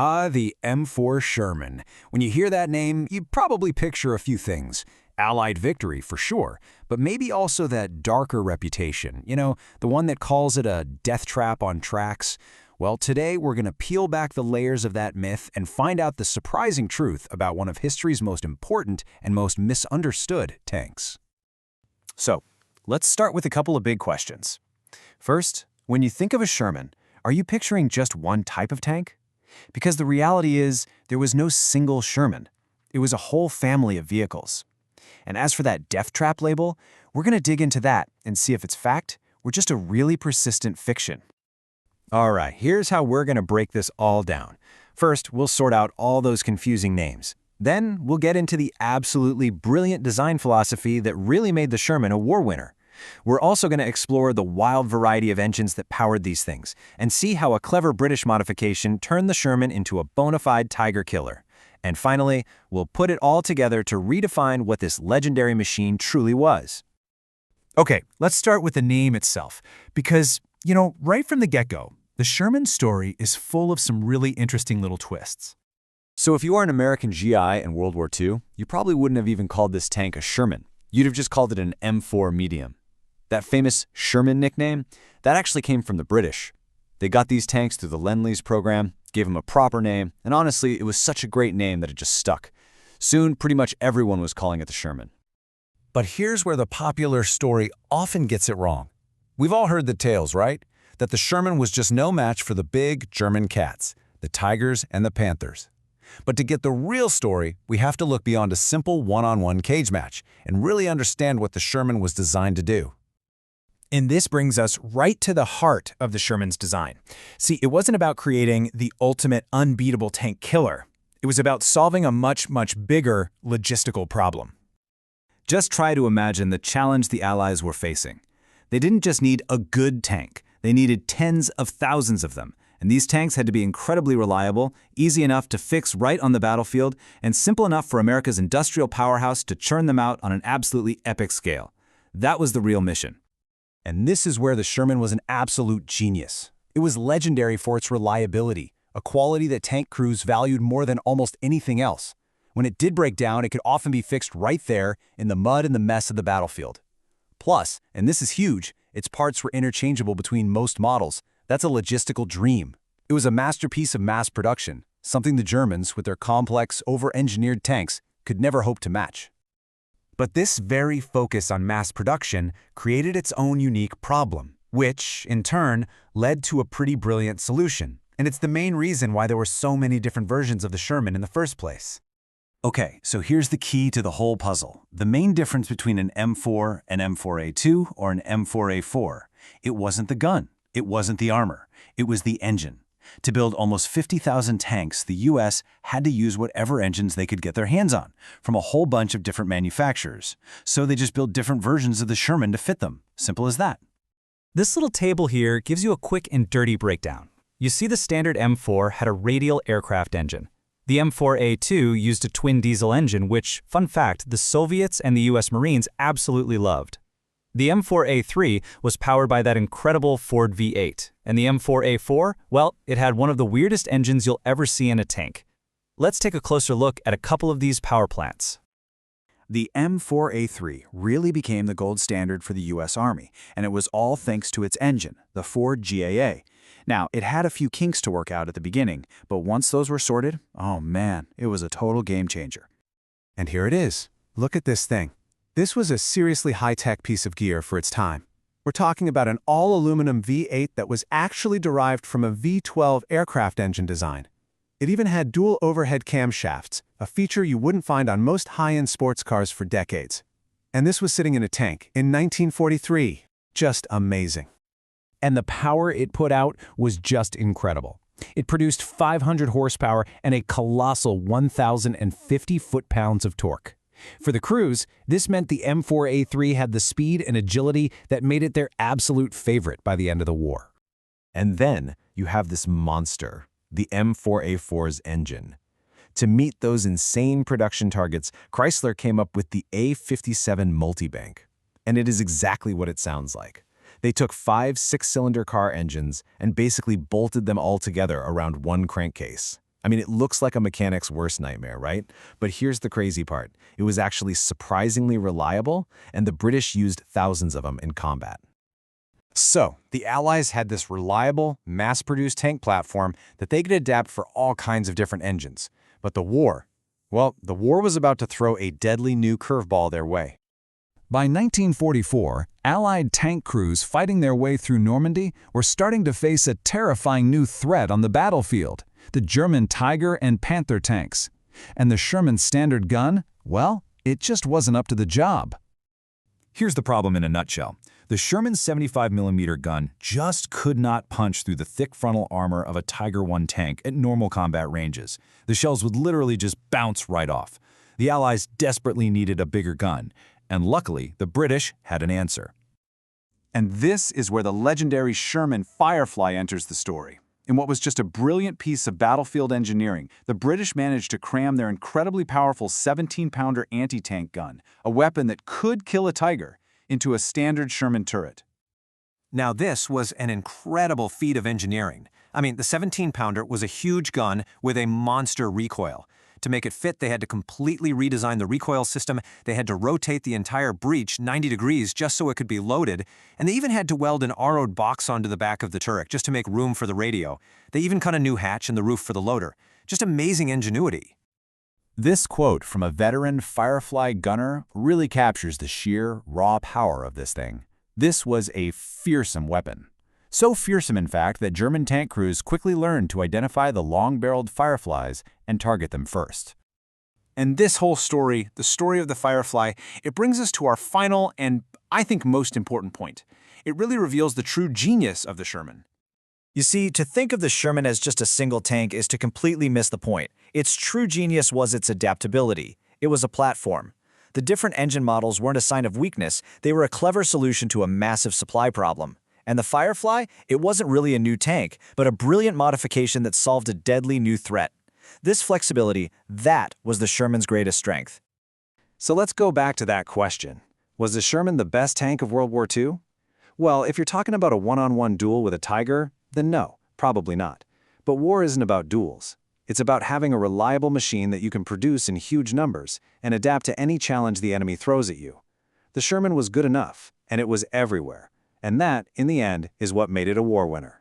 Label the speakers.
Speaker 1: Ah, the M4 Sherman. When you hear that name, you probably picture a few things. Allied victory, for sure, but maybe also that darker reputation, the one that calls it a death trap on tracks. Well, today we're going to peel back the layers of that myth and find out the surprising truth about one of history's most important and most misunderstood tanks.
Speaker 2: So, let's start with a couple of big questions. First, when you think of a Sherman, are you picturing just one type of tank? Because the reality is, there was no single Sherman. It was a whole family of vehicles. And as for that death trap label, we're going to dig into that and see if it's fact or just a really persistent fiction.
Speaker 1: All right, here's how we're going to break this all down. First, we'll sort out all those confusing names. Then, we'll get into the absolutely brilliant design philosophy that really made the Sherman a war winner. We're also going to explore the wild variety of engines that powered these things and see how a clever British modification turned the Sherman into a bona fide tiger killer. And finally, we'll put it all together to redefine what this legendary machine truly was.
Speaker 3: Okay, let's start with the name itself, because, right from the get-go, the Sherman story is full of some really interesting little twists.
Speaker 1: So if you are an American GI in World War II, you probably wouldn't have even called this tank a Sherman. You'd have just called it an M4 medium. That famous Sherman nickname, that actually came from the British. They got these tanks through the Lend-Lease program, gave them a proper name, and honestly, it was such a great name that it just stuck. Soon, pretty much everyone was calling it the Sherman.
Speaker 4: But here's where the popular story often gets it wrong. We've all heard the tales, right? That the Sherman was just no match for the big German cats, the Tigers and the Panthers. But to get the real story, we have to look beyond a simple one-on-one cage match and really understand what the Sherman was designed to do.
Speaker 3: And this brings us right to the heart of the Sherman's design. See, it wasn't about creating the ultimate unbeatable tank killer. It was about solving a much, much bigger logistical problem.
Speaker 2: Just try to imagine the challenge the Allies were facing. They didn't just need a good tank. They needed tens of thousands of them. And these tanks had to be incredibly reliable, easy enough to fix right on the battlefield, and simple enough for America's industrial powerhouse to churn them out on an absolutely epic scale. That was the real mission.
Speaker 1: And this is where the Sherman was an absolute genius. It was legendary for its reliability, a quality that tank crews valued more than almost anything else. When it did break down, it could often be fixed right there in the mud and the mess of the battlefield. Plus, and this is huge, its parts were interchangeable between most models. That's a logistical dream. It was a masterpiece of mass production, something the Germans, with their complex, over-engineered tanks, could never hope to match.
Speaker 3: But this very focus on mass production created its own unique problem, which, in turn, led to a pretty brilliant solution. And it's the main reason why there were so many different versions of the Sherman in the first place.
Speaker 2: Okay, so here's the key to the whole puzzle. The main difference between an M4, an M4A2, or an M4A4. It wasn't the gun. It wasn't the armor. It was the engine. To build almost 50,000 tanks, the U.S. had to use whatever engines they could get their hands on, from a whole bunch of different manufacturers. So they just built different versions of the Sherman to fit them. Simple as that.
Speaker 5: This little table here gives you a quick and dirty breakdown. You see the standard M4 had a radial aircraft engine. The M4A2 used a twin diesel engine which, fun fact, the Soviets and the U.S. Marines absolutely loved. The M4A3 was powered by that incredible Ford V8, and the M4A4, well, it had one of the weirdest engines you'll ever see in a tank. Let's take a closer look at a couple of these power plants.
Speaker 2: The M4A3 really became the gold standard for the U.S. Army, and it was all thanks to its engine, the Ford GAA. Now, it had a few kinks to work out at the beginning, but once those were sorted, oh man, it was a total game changer.
Speaker 3: And here it is. Look at this thing. This was a seriously high-tech piece of gear for its time. We're talking about an all-aluminum V8 that was actually derived from a V12 aircraft engine design. It even had dual overhead camshafts, a feature you wouldn't find on most high-end sports cars for decades. And this was sitting in a tank in 1943. Just amazing.
Speaker 1: And the power it put out was just incredible. It produced 500 horsepower and a colossal 1,050 foot-pounds of torque. For the crews, this meant the M4A3 had the speed and agility that made it their absolute favorite by the end of the war.
Speaker 6: And then you have this monster, the M4A4's engine. To meet those insane production targets, Chrysler came up with the A57 Multibank. And it is exactly what it sounds like. They took 5 six-cylinder car engines and basically bolted them all together around one crankcase. I mean, it looks like a mechanic's worst nightmare, right? But here's the crazy part. It was actually surprisingly reliable, and the British used thousands of them in combat.
Speaker 1: So, the Allies had this reliable, mass-produced tank platform that they could adapt for all kinds of different engines. But the war was about to throw a deadly new curveball their way.
Speaker 4: By 1944, Allied tank crews fighting their way through Normandy were starting to face a terrifying new threat on the battlefield: the German Tiger and Panther tanks. And the Sherman standard gun, well, it just wasn't up to the job.
Speaker 2: Here's the problem in a nutshell. The Sherman 75mm gun just could not punch through the thick frontal armor of a Tiger I tank at normal combat ranges. The shells would literally just bounce right off. The Allies desperately needed a bigger gun, and luckily, the British had an answer.
Speaker 1: And this is where the legendary Sherman Firefly enters the story. In what was just a brilliant piece of battlefield engineering, the British managed to cram their incredibly powerful 17-pounder anti-tank gun, a weapon that could kill a Tiger, into a standard Sherman turret. Now this was an incredible feat of engineering. I mean, the 17-pounder was a huge gun with a monster recoil. To make it fit, they had to completely redesign the recoil system, they had to rotate the entire breech 90 degrees just so it could be loaded, and they even had to weld an RO'd box onto the back of the turret just to make room for the radio. They even cut a new hatch in the roof for the loader. Just amazing ingenuity.
Speaker 3: This quote from a veteran Firefly gunner really captures the sheer, raw power of this thing. This was a fearsome weapon. So fearsome, in fact, that German tank crews quickly learned to identify the long-barreled Fireflies and target them first. And this whole story, the story of the Firefly, it brings us to our final and, I think, most important point. It really reveals the true genius of the Sherman.
Speaker 5: You see, to think of the Sherman as just a single tank is to completely miss the point. Its true genius was its adaptability. It was a platform. The different engine models weren't a sign of weakness, they were a clever solution to a massive supply problem. And the Firefly, it wasn't really a new tank, but a brilliant modification that solved a deadly new threat. This flexibility, that was the Sherman's greatest strength.
Speaker 1: So let's go back to that question. Was the Sherman the best tank of World War II? Well, if you're talking about a one-on-one duel with a Tiger, then no, probably not. But war isn't about duels. It's about having a reliable machine that you can produce in huge numbers and adapt to any challenge the enemy throws at you. The Sherman was good enough, and it was everywhere. And that, in the end, is what made it a war winner.